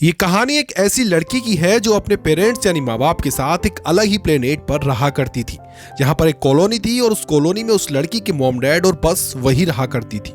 ये कहानी एक ऐसी लड़की की है जो अपने पेरेंट्स यानी माँ बाप के साथ एक अलग ही प्लेनेट पर रहा करती थी। जहाँ पर एक कॉलोनी थी और उस कॉलोनी में उस लड़की के मॉम डैड और बस वही रहा करती थी।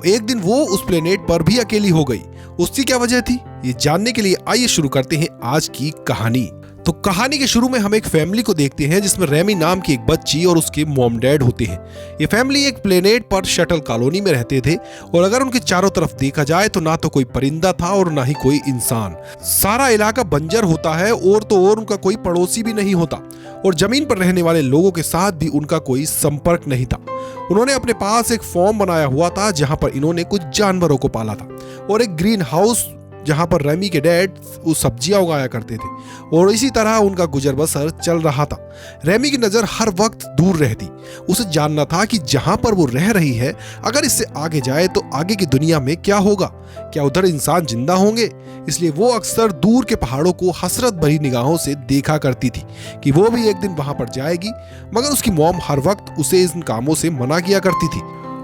एक दिन वो उस प्लेनेट पर भी अकेली हो गई। उसकी क्या वजह थी, ये जानने के लिए आइए शुरू करते हैं आज की कहानी। तो कहानी के शुरू में हम एक फैमिली को देखते हैं जिसमें रेमी नाम की एक बच्ची और उसके मॉम डैड होते हैं। ये फैमिली एक प्लेनेट पर शटल कॉलोनी में रहते थे और अगर उनके चारों तरफ देखा जाए तो ना तो कोई परिंदा था और ना ही कोई इंसान। सारा इलाका बंजर होता है और तो और उनका कोई पड़ोसी भी नहीं होता और जमीन पर रहने वाले लोगों के साथ भी उनका कोई संपर्क नहीं था। उन्होंने अपने पास एक फॉर्म बनाया हुआ था जहां पर इन्होंने कुछ जानवरों को पाला था और एक ग्रीन हाउस जहां पर रेमी के डैड उस सब्जियां उगाया करते थे और इसी तरह उनका गुजर बसर चल रहा था। रेमी की नजर हर वक्त दूर रहती। उसे जानना था कि जहां पर वो रह रही है अगर इससे आगे जाए तो आगे की दुनिया में क्या होगा, क्या उधर इंसान जिंदा होंगे। इसलिए वो अक्सर दूर के पहाड़ों को हसरत भरी निगाहों से देखा करती थी कि वो भी एक दिन वहां पर जाएगी, मगर उसकी मॉम हर वक्त उसे इन कामों से मना किया करती थी।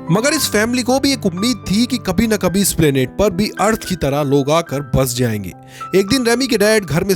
मगर इस फैमिली को भी एक उम्मीद थी कि कभी न कभी इस प्लेनेट पर भी अर्थ की तरह लोग आकर बस जाएंगे। एक दिन रेमी के डैड घर में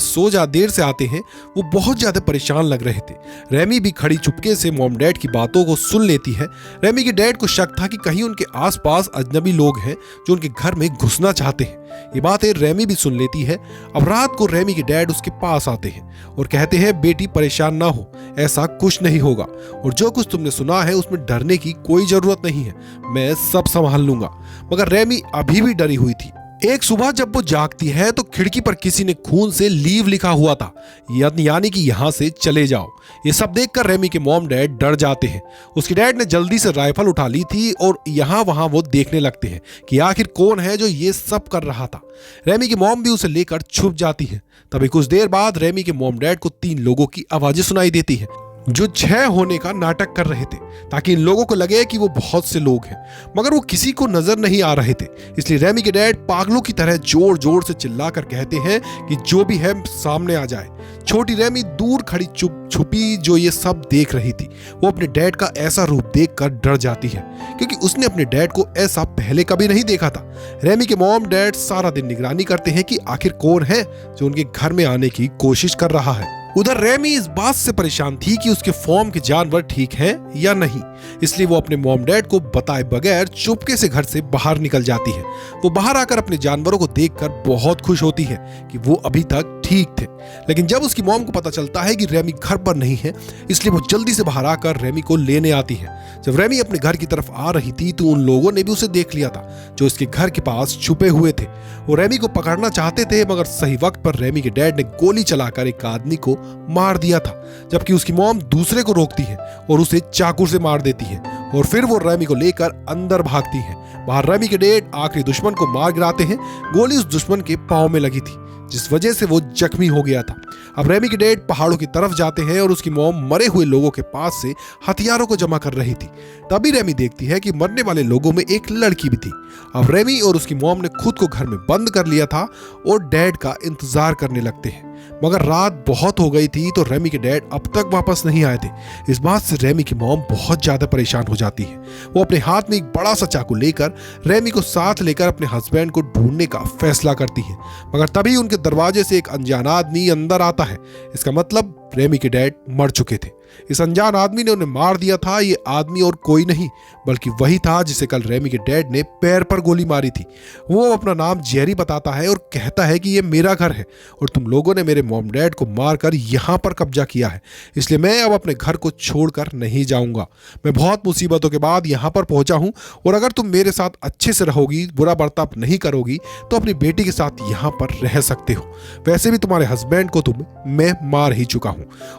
देर से आते हैं। वो बहुत ज्यादा परेशान लग रहे थे। रेमी भी खड़ी चुपके से मॉम डैड की बातों को सुन लेती है। रेमी के डैड को शक था कि कहीं उनके आसपास अजनबी लोग हैं जो उनके घर में घुसना चाहते हैं। ये बातें रेमी भी सुन लेती है। अब रात को रेमी के डैड उसके पास आते हैं और कहते हैं, बेटी परेशान ना हो, ऐसा कुछ नहीं होगा और जो कुछ तुमने सुना है उसमें डरने की कोई जरूरत नहीं है, मैं सब संभाल लूंगा। मगर रेमी अभी भी डरी हुई थी। एक सुबह जब वो जागती है तो खिड़की पर किसी ने खून से लीव लिखा हुआ था, यानी कि यहाँ से चले जाओ। ये सब देखकर रेमी के मॉम डैड डर जाते हैं। उसके डैड ने जल्दी से राइफल उठा ली थी और यहाँ वहां वो देखने लगते हैं कि आखिर कौन है जो ये सब कर रहा था। रेमी की मॉम भी उसे लेकर छुप जाती है। तभी कुछ देर बाद रेमी के मॉम डैड को 3 लोगों की आवाजें सुनाई देती है जो 6 होने का नाटक कर रहे थे ताकि इन लोगों को लगे कि वो बहुत से लोग हैं, मगर वो किसी को नजर नहीं आ रहे थे। इसलिए रेमी के डैड पागलों की तरह जोर जोर से चिल्लाकर कहते हैं कि जो भी है सामने आ जाए। छोटी रेमी दूर खड़ी छुपी जो ये सब देख रही थी, वो अपने डैड का ऐसा रूप देखकर डर जाती है क्योंकि उसने अपने डैड को ऐसा पहले कभी नहीं देखा था। रेमी के मॉम डैड सारा दिन निगरानी करते हैं कि आखिर कौन है जो उनके घर में आने की कोशिश कर रहा है। उधर रेमी इस बात से परेशान थी कि उसके फॉर्म के जानवर ठीक हैं या नहीं, इसलिए वो अपने मॉम डैड को बताए बगैर चुपके से घर से बाहर निकल जाती है। वो बाहर आकर अपने जानवरों को देखकर बहुत खुश होती है कि वो अभी तक ठीक थे। लेकिन जब उसकी मॉम को पता चलता है कि रेमी घर पर नहीं है, इसलिए वो जल्दी से बाहर आकर रेमी को लेने आती है। जब रेमी अपने घर की तरफ आ रही थी तो उन लोगों ने भी उसे देख लिया था जो इसके घर के पास छुपे हुए थे। वो रेमी को पकड़ना चाहते थे, मगर सही वक्त पर रेमी के डैड ने गोली चलाकर एक आदमी को मार दिया था, जबकि उसकी मॉम दूसरे को रोकती है और उसे चाकू से मार देती है और फिर वो रेमी को लेकर अंदर भागती है। बाहर रेमी के डैड आखिरी दुश्मन को मार गिराते हैं। गोली उस दुश्मन के पांव में लगी थी जिस वजह से वो जख्मी हो गया था। अब रेमी के डैड पहाड़ों की तरफ जाते हैं और उसकी मॉम मरे हुए लोगों के पास से हथियारों को जमा कर रही थी। तभी रेमी देखती है कि मरने वाले लोगों में एक लड़की भी थी। अब रेमी और उसकी मॉम ने खुद को घर में बंद कर लिया था और डैड का इंतजार करने लगते हैं, मगर रात बहुत हो गई थी तो रेमी के डैड अब तक वापस नहीं आए थे। इस बात से रेमी की मॉम बहुत ज्यादा परेशान हो जाती है। वो अपने हाथ में एक बड़ा सा चाकू लेकर रेमी को साथ लेकर अपने हस्बैंड को ढूंढने का फैसला करती है, मगर तभी उनके दरवाजे से एक अनजान आदमी अंदर आता है। इसका मतलब रेमी के डैड मर चुके थे। इस अनजान आदमी ने उन्हें मार दिया था। ये आदमी और कोई नहीं बल्कि वही था जिसे कल रेमी के डैड ने पैर पर गोली मारी थी। वो अपना नाम जेरी बताता है और कहता है कि ये मेरा घर है और तुम लोगों ने मेरे मॉम डैड को मारकर यहाँ पर कब्जा किया है, इसलिए मैं अब अपने घर को छोड़कर नहीं जाऊंगा। मैं बहुत मुसीबतों के बाद यहाँ पर पहुंचा हूँ और अगर तुम मेरे साथ अच्छे से रहोगी, बुरा बर्ताव नहीं करोगी, तो अपनी बेटी के साथ यहाँ पर रह सकते हो। वैसे भी तुम्हारे हस्बैंड को मैं मार ही चुका हूँ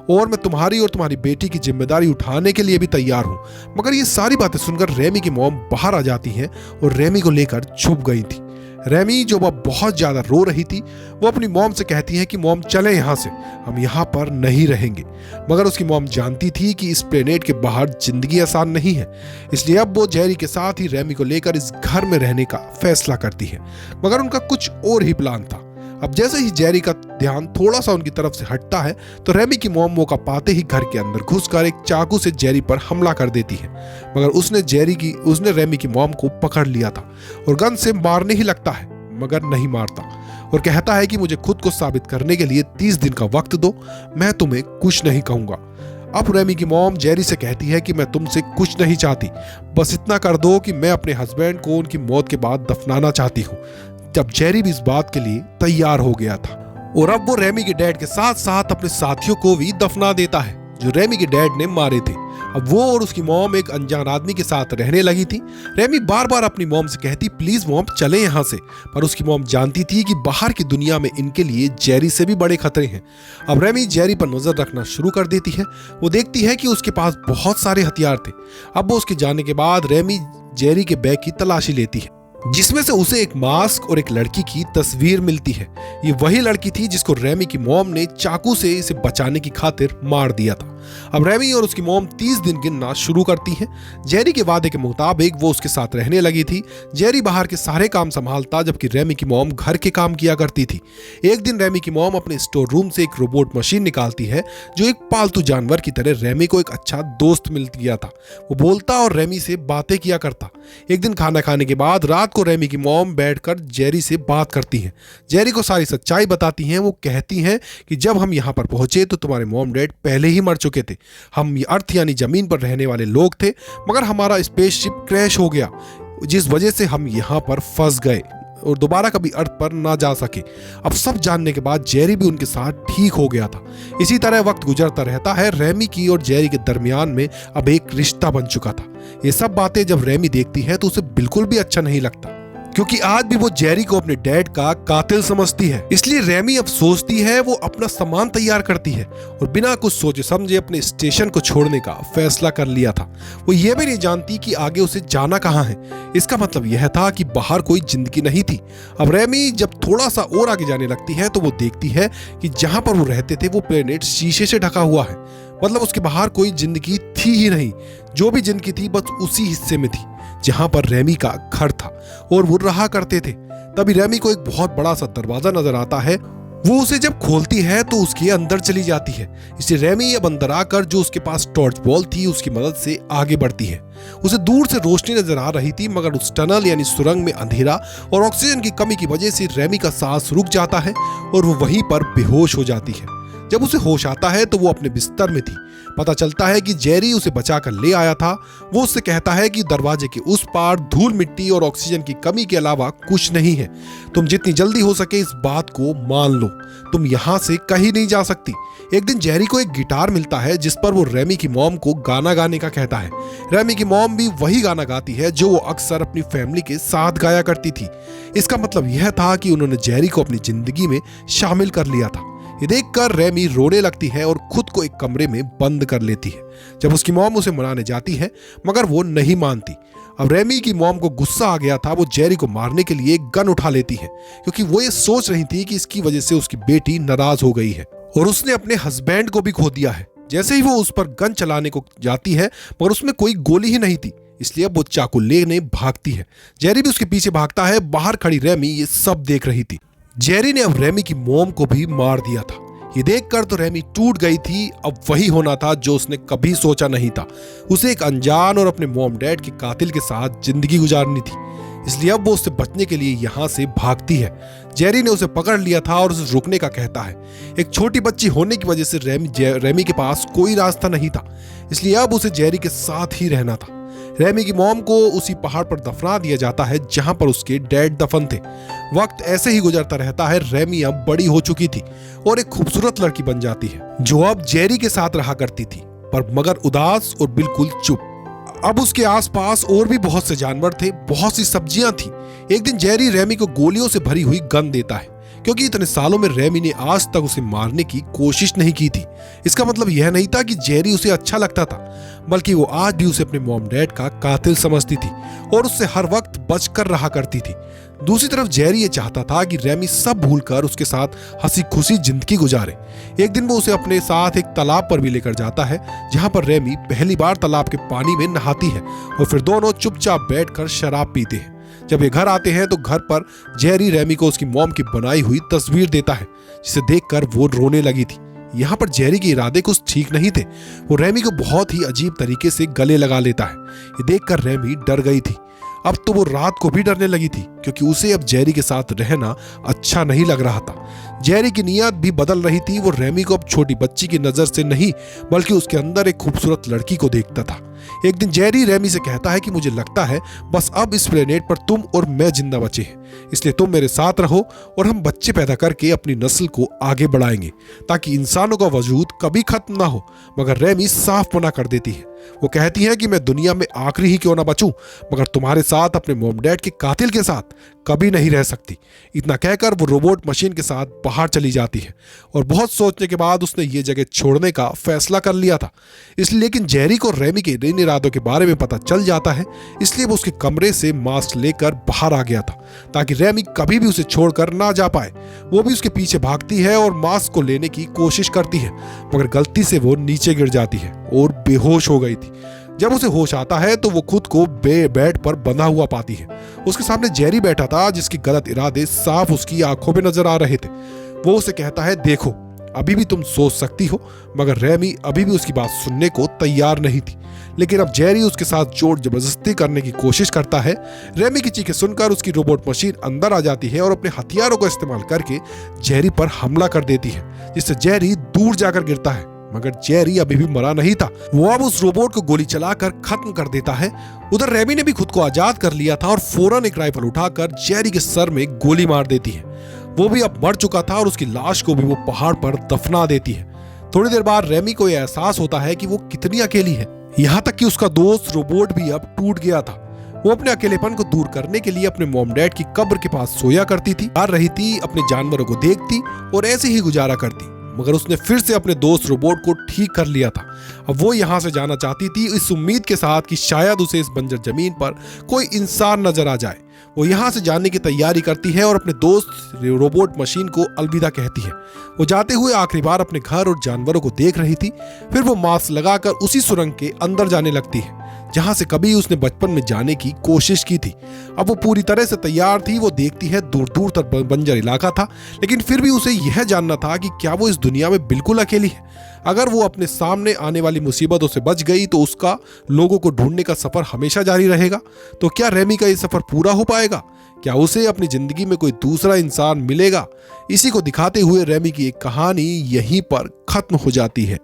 और मैं तुम्हारी और तुम्हारी बेटी की जिम्मेदारी उठाने के लिए भी तैयार हूं। मगर ये सारी बातें सुनकर रेमी की मॉम बाहर आ जाती हैं और रेमी को लेकर छुप गई थी। रेमी जो अब बहुत ज्यादा रो रही थी, वो अपनी मॉम से कहती है कि मॉम चले यहाँ से, हम यहाँ पर नहीं रहेंगे। मगर उसकी मॉम जानती थी कि इस प्लेनेट के बाहर जिंदगी आसान नहीं है, इसलिए अब वो जेरी के साथ ही रेमी को लेकर इस घर में रहने का फैसला करती है। मगर उनका कुछ और ही प्लान था। अब जैसे ही जेरी का ध्यान थोड़ा सा उनकी तरफ से हटता है तो रेमी की मॉम मौका पाते ही घर के अंदर घुसकर एक चाकू से जेरी पर हमला कर देती है। मगर उसने रेमी की मॉम को पकड़ लिया था और गन से मारने ही लगता है, मगर नहीं मारता और कहता है कि मुझे खुद को साबित करने के लिए 30 दिन का वक्त दो, मैं तुम्हें कुछ नहीं कहूंगा। अब रेमी की मॉम जेरी से कहती है कि मैं तुमसे कुछ नहीं चाहती, बस इतना कर दो कि मैं अपने हस्बैंड को उनकी मौत के बाद दफनाना चाहती हूँ। जब जेरी भी इस बात के लिए तैयार हो गया था और अब वो रेमी के डैड के साथ साथ अपने साथियों को भी दफना देता है जो रेमी के डैड ने मारे थे। अब वो और उसकी मॉम एक अनजान आदमी के साथ रहने लगी थी। रेमी बार बार अपनी मॉम से कहती प्लीज मॉम चले यहाँ से, पर उसकी मॉम जानती थी कि बाहर की दुनिया में इनके लिए जेरी से भी बड़े खतरे हैं। अब रेमी जेरी पर नजर रखना शुरू कर देती है। वो देखती है कि उसके पास बहुत सारे हथियार थे। अब वो उसके जाने के बाद रेमी जेरी के बैग की तलाशी लेती है जिसमें से उसे एक मास्क और एक लड़की की तस्वीर मिलती है। ये वही लड़की थी जिसको रेमी की मॉम ने चाकू से इसे बचाने की खातिर मार दिया था। अब रेमी और उसकी मॉम 30 दिन गिनना शुरू करती हैं। जेरी के वादे के मुताबिक वो उसके साथ रहने लगी थी। जेरी बाहर के सारे काम संभालता जबकि रेमी की मॉम घर के काम किया करती थी। एक दिन रेमी की मॉम अपने स्टोर रूम से एक रोबोट मशीन निकालती है जो एक पालतू जानवर की तरह रेमी को एक अच्छा दोस्त मिल गया था। वो बोलता और रेमी से बातें किया करता। एक दिन खाना खाने के बाद रात को रेमी की मॉम बैठकर जेरी से बात करती हैं। जेरी को सारी सच्चाई बताती हैं। वो कहती हैं कि जब हम यहाँ पर पहुंचे तो तुम्हारे मॉम डैड पहले ही मर चुके थे। हम अर्थ यानी जमीन पर रहने वाले लोग थे, मगर हमारा स्पेसशिप क्रैश हो गया जिस वजह से हम यहाँ पर फंस गए और दोबारा कभी अर्थ पर ना जा सके। अब सब जानने के बाद जेरी भी उनके साथ ठीक हो गया था। इसी तरह वक्त गुजरता रहता है। रेमी की और जेरी के दरमियान में अब एक रिश्ता बन चुका था। ये सब बातें जब रेमी देखती है तो उसे बिल्कुल भी अच्छा नहीं लगता क्योंकि आज भी वो जेरी को अपने डैड का कातिल समझती है। इसलिए रेमी अब सोचती है वो अपना सामान तैयार करती है और बिना कुछ सोचे समझे अपने स्टेशन को छोड़ने का फैसला कर लिया था। वो ये भी नहीं जानती कि आगे उसे जाना कहाँ है। इसका मतलब यह था कि बाहर कोई जिंदगी नहीं थी। अब रेमी जब थोड़ा सा और आगे जाने लगती है तो वो देखती है कि जहां पर वो रहते थे वो प्लेनेट शीशे से ढका हुआ है। मतलब उसके बाहर कोई जिंदगी थी ही नहीं। जो भी जिंदगी थी बस उसी हिस्से में थी जहां पर रेमी का घर था और वो रहा करते थे। तभी रेमी को एक बहुत बड़ा सा दरवाजा नजर आता है। वो उसे जब खोलती है तो उसके अंदर चली जाती है। इसलिए रेमी अब अंदर आकर जो उसके पास टॉर्च बॉल थी उसकी मदद से आगे बढ़ती है। उसे दूर से रोशनी नजर आ रही थी मगर उस टनल यानी सुरंग में अंधेरा और ऑक्सीजन की कमी की वजह से रेमी का सांस रुक जाता है और वो वहीं पर बेहोश हो जाती है। जब उसे होश आता है तो वो अपने बिस्तर में थी। पता चलता है कि जेरी उसे बचाकर ले आया था। वो उससे कहता है कि दरवाजे के उस पार धूल मिट्टी और ऑक्सीजन की कमी के अलावा कुछ नहीं है। तुम जितनी जल्दी हो सके इस बात को मान लो। तुम यहाँ से कहीं नहीं जा सकती। एक दिन जेरी को एक गिटार मिलता है जिस पर वो रेमी की मॉम को गाना गाने का कहता है। रेमी की मॉम भी वही गाना गाती है जो वो अक्सर अपनी फैमिली के साथ गाया करती थी। इसका मतलब यह था कि उन्होंने जेरी को अपनी जिंदगी में शामिल कर लिया था। ये देखकर रेमी रोने लगती है और खुद को एक कमरे में बंद कर लेती है। जब उसकी मॉम उसे मनाने जाती है मगर वो नहीं मानती। अब रेमी की मॉम को गुस्सा आ गया था। वो जेरी को मारने के लिए एक गन उठा लेती है क्योंकि वो ये सोच रही थी कि इसकी वजह से उसकी बेटी नाराज हो गई है और उसने अपने हस्बैंड को भी खो दिया है। जैसे ही वो उस पर गन चलाने को जाती है मगर उसमें कोई गोली ही नहीं थी, इसलिए अब वो चाकू लेने भागती है। जेरी भी उसके पीछे भागता है। बाहर खड़ी रेमी ये सब देख रही थी। जेरी ने अब रेमी की मॉम को भी मार दिया था। ये देखकर तो रेमी टूट गई थी। अब वही होना था जो उसने कभी सोचा नहीं था। उसे एक अनजान और अपने मॉम डैड के कातिल के साथ जिंदगी गुजारनी थी। इसलिए अब वो उससे बचने के लिए यहाँ से भागती है। जेरी ने उसे पकड़ लिया था और उसे रुकने का कहता है। एक छोटी बच्ची होने की वजह से रेमी के पास कोई रास्ता नहीं था, इसलिए अब उसे जेरी के साथ ही रहना था। रेमी की मॉम को उसी पहाड़ पर दफना दिया जाता है जहां पर उसके डैड दफन थे। वक्त ऐसे ही गुजरता रहता है। रेमी अब बड़ी हो चुकी थी और एक खूबसूरत लड़की बन जाती है जो अब जेरी के साथ रहा करती थी, पर मगर उदास और बिल्कुल चुप। अब उसके आसपास और भी बहुत से जानवर थे, बहुत सी सब्जियां थी। एक दिन जेरी रेमी को गोलियों से भरी हुई गन देता है क्योंकि इतने सालों में रेमी ने आज तक उसे मारने की कोशिश नहीं की थी। इसका मतलब यह नहीं था कि जेरी उसे अच्छा लगता था, बल्कि वो आज भी उसे अपने मॉम डैड का कातिल समझती थी और उससे हर वक्त बचकर रहा करती थी। दूसरी तरफ जेरी ये चाहता था कि रेमी सब भूलकर उसके साथ हंसी खुशी जिंदगी गुजारे। एक दिन वो उसे अपने साथ एक तालाब पर भी लेकर जाता है जहां पर रेमी पहली बार तालाब के पानी में नहाती है और फिर दोनों चुपचाप बैठकर शराब पीते हैं। जब ये घर आते हैं तो घर पर जेरी रेमी को उसकी मॉम की बनाई हुई तस्वीर देता है जिसे देखकर वो रोने लगी थी। यहाँ पर जेरी के इरादे कुछ ठीक नहीं थे। वो रेमी को बहुत ही अजीब तरीके से गले लगा लेता है। ये देखकर रेमी डर गई थी। अब तो वो रात को भी डरने लगी थी, क्योंकि उसे अब जेरी के साथ रहना अच्छा नहीं लग रहा था। जेरी की नीयत भी बदल रही थी। वो रेमी को अब छोटी बच्ची की नजर से नहीं, बल्कि उसके अंदर एक खूबसूरत लड़की को देखता था। एक दिन जेरी रेमी से कहता है कि मुझे लगता है बस अब इस प्लेनेट पर तुम और मैं जिंदा बचे हैं, इसलिए तुम मेरे साथ रहो और हम बच्चे पैदा करके अपनी नस्ल को आगे बढ़ाएंगे, ताकि इंसानों का वजूद कभी खत्म ना हो। मगर रेमी साफ मना कर देती है। वो कहती है कि मैं दुनिया में आखिरी ही क्यों ना बचूं, मगर तुम्हारे साथ, अपने मॉम डैड के कातिल के साथ कभी नहीं रह सकती। इतना कहकर वो रोबोट मशीन के साथ बाहर चली जाती है और बहुत सोचने के बाद उसने ये जगह छोड़ने का फैसला कर लिया था। इसलिए लेकिन जेरी को रेमी के इन इरादों के बारे में पता चल जाता है, इसलिए वो उसके कमरे से मास्क लेकर बाहर आ गया था, ताकि रेमी कभी भी उसे छोड़कर ना जा पाए। वो भी उसके पीछे भागती है और मास्क को लेने की कोशिश करती है, मगर गलती से वो नीचे गिर जाती है और बेहोश हो गई थी। जब उसे होश आता है तो वो खुद को बेड पर बंधा हुआ पाती है। उसके सामने जेरी बैठा था, जिसके गलत इरादे साफ उसकी आंखों में नजर आ रहे थे। वो उसे कहता है, देखो अभी भी तुम सोच सकती हो, मगर रेमी अभी भी उसकी बात सुनने को तैयार नहीं थी। लेकिन अब जेरी उसके साथ जोर जबरदस्ती करने की कोशिश करता है। रेमी की चीखें सुनकर उसकी रोबोट मशीन अंदर आ जाती है और अपने हथियारों का इस्तेमाल करके जेरी पर हमला कर देती है, जिससे जेरी दूर जाकर गिरता है। मगर जेरी अभी भी मरा नहीं था। वो अब उस रोबोट को गोली चलाकर खत्म कर देता है। उधर रेमी ने भी खुद को आजाद कर लिया था और फौरन एक राइफल उठाकर जेरी के सर में गोली मार देती है। वो भी अब मर चुका था और उसकी लाश को भी वो पहाड़ पर दफना देती है। थोड़ी देर बाद रेमी को यह एहसास होता है कि वो कितनी अकेली है। यहाँ तक कि उसका दोस्त रोबोट भी अब टूट गया था। वो अपने अकेलेपन को दूर करने के लिए अपने मॉम डैड की कब्र के पास सोया करती थी, आ रही थी, अपने जानवरों को देखती और ऐसे ही गुजारा करती। मगर उसने फिर से अपने दोस्त रोबोट को ठीक कर लिया था। अब वो यहाँ से जाना चाहती थी, इस उम्मीद के साथ कि शायद उसे इस बंजर जमीन पर कोई इंसान नजर आ जाए। वो यहाँ से जाने की तैयारी करती है और अपने दोस्त रोबोट मशीन को अलविदा कहती है। वो जाते हुए आखिरी बार अपने घर और जानवरों को देख रही थी। फिर वो मास्क लगाकर उसी सुरंग के अंदर जाने लगती है जहां से कभी उसने बचपन में जाने की कोशिश की थी। अब वो पूरी तरह से तैयार थी। वो देखती है दूर दूर तक बंजर इलाका था, लेकिन फिर भी उसे यह जानना था कि क्या वो इस दुनिया में बिल्कुल अकेली है। अगर वो अपने सामने आने वाली मुसीबतों से बच गई तो उसका लोगों को ढूंढने का सफर हमेशा जारी रहेगा। तो क्या रेमी का ये सफर पूरा हो पाएगा? क्या उसे अपनी जिंदगी में कोई दूसरा इंसान मिलेगा? इसी को दिखाते हुए रेमी की एक कहानी यहीं पर खत्म हो जाती है।